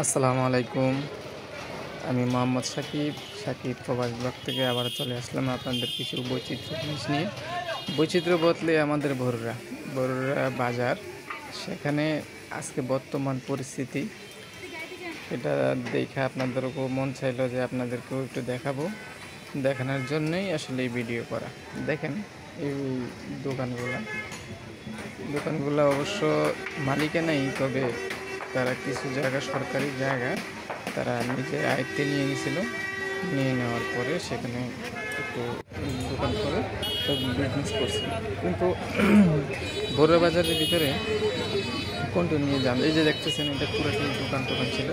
আসসালামু আলাইকুম। আমি মোহাম্মদ সাকিব। সাকিব প্রবাস ব্লগ থেকে আবার চলে আসলাম আপনাদের কিছু বৈচিত্র্য জিনিস নিয়ে। বৈচিত্র্য বদলে আমাদের বরুড়া। বরুড়া বাজার। সেখানে আজকে বর্তমান পরিস্থিতি এটা দেখে আপনাদেরও মন চাইলো যে আপনাদেরকেও একটু দেখাবো। দেখানোর জন্যই আসলে এই ভিডিও করা। দেখেন এই দোকানগুলা অবশ্য মালিকানাই, তবে তারা কিছু জায়গা সরকারি জায়গা তারা নিজের আয়ত্তে নিয়ে নিয়েছিল। নিয়ে নেওয়ার পরে সেখানে একটু দোকান করে বিজনেস করছিল। কিন্তু বড়ুয়া বাজারের ভিতরে কন্টিনিউ যান, এই যে দেখতেছেন এটা পুরাটি দোকান ছিল,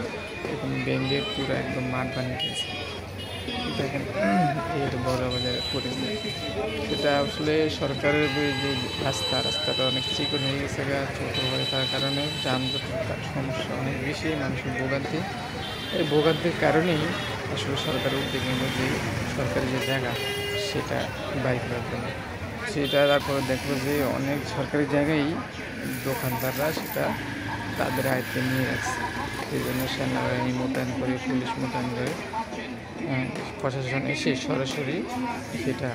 এখন ব্যাঙ্গের পুরো একদম মাঠ বানিয়ে দিয়েছে। দেখেন এই বড়ুয়া বাজারের পরিস্থিতি, এটা আসলে সরকারের যে রাস্তাটা অনেক চিকন হয়ে গেছে, ছোট হয়ে থাকার কারণে যানজটের সমস্যা অনেক বেশি, মানুষের ভোগান্তি। এই ভোগান্তির কারণেই আসলে সরকারের উদ্যোগ নিল যে সরকারি যে জায়গা সেটা বাই করার জন্য। সেটা তারপরে দেখলো যে অনেক সরকারি জায়গায় দোকানদাররা সেটা তাদের আয়ত্তে নিয়ে রাখছে। সেই জন্য সেনাবাহিনী মোতায়েন করে, পুলিশ মোতায়েন করে, প্রশাসন এসে সরাসরি সেটা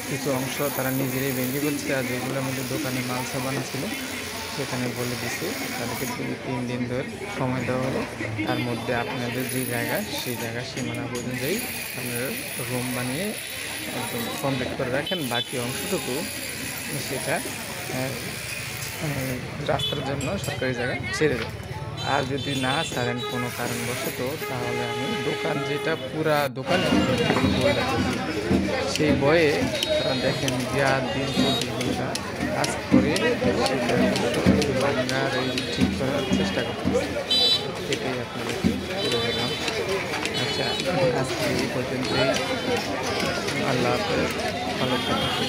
কিছু অংশ তারা নিজেরাই ভেঙে ফেলছে। আর যেগুলোর মধ্যে দোকানে মাল সাবান ছিল সেখানে বলে দিছে তাদেরকে 2-3 দিন ধরে সময় দেওয়া হলো, তার মধ্যে আপনাদের যে জায়গা সেই জায়গা সীমানা অনুযায়ী আপনারা রুম বানিয়ে একদম কমপ্লিট করে রাখেন, বাকি অংশটুকু সেটা রাস্তার জন্য সরকারি জায়গা ছেড়ে দেয়। আর যদি না ছাড়েন কোনো কারণবশত, তাহলে আমি দোকান যেটা পুরা দোকান সেই বয়ে দেখেন যা দিন 24 ঘন্টা কাজ করে সেটা বাংলার এই ঠিক করার চেষ্টা করতেছে। এটাই আপনাদেরকে তুলে ধরলাম। আচ্ছা, আজকে এই পর্যন্তই। আল্লাহ হাফেজ, ভালো থাকুন।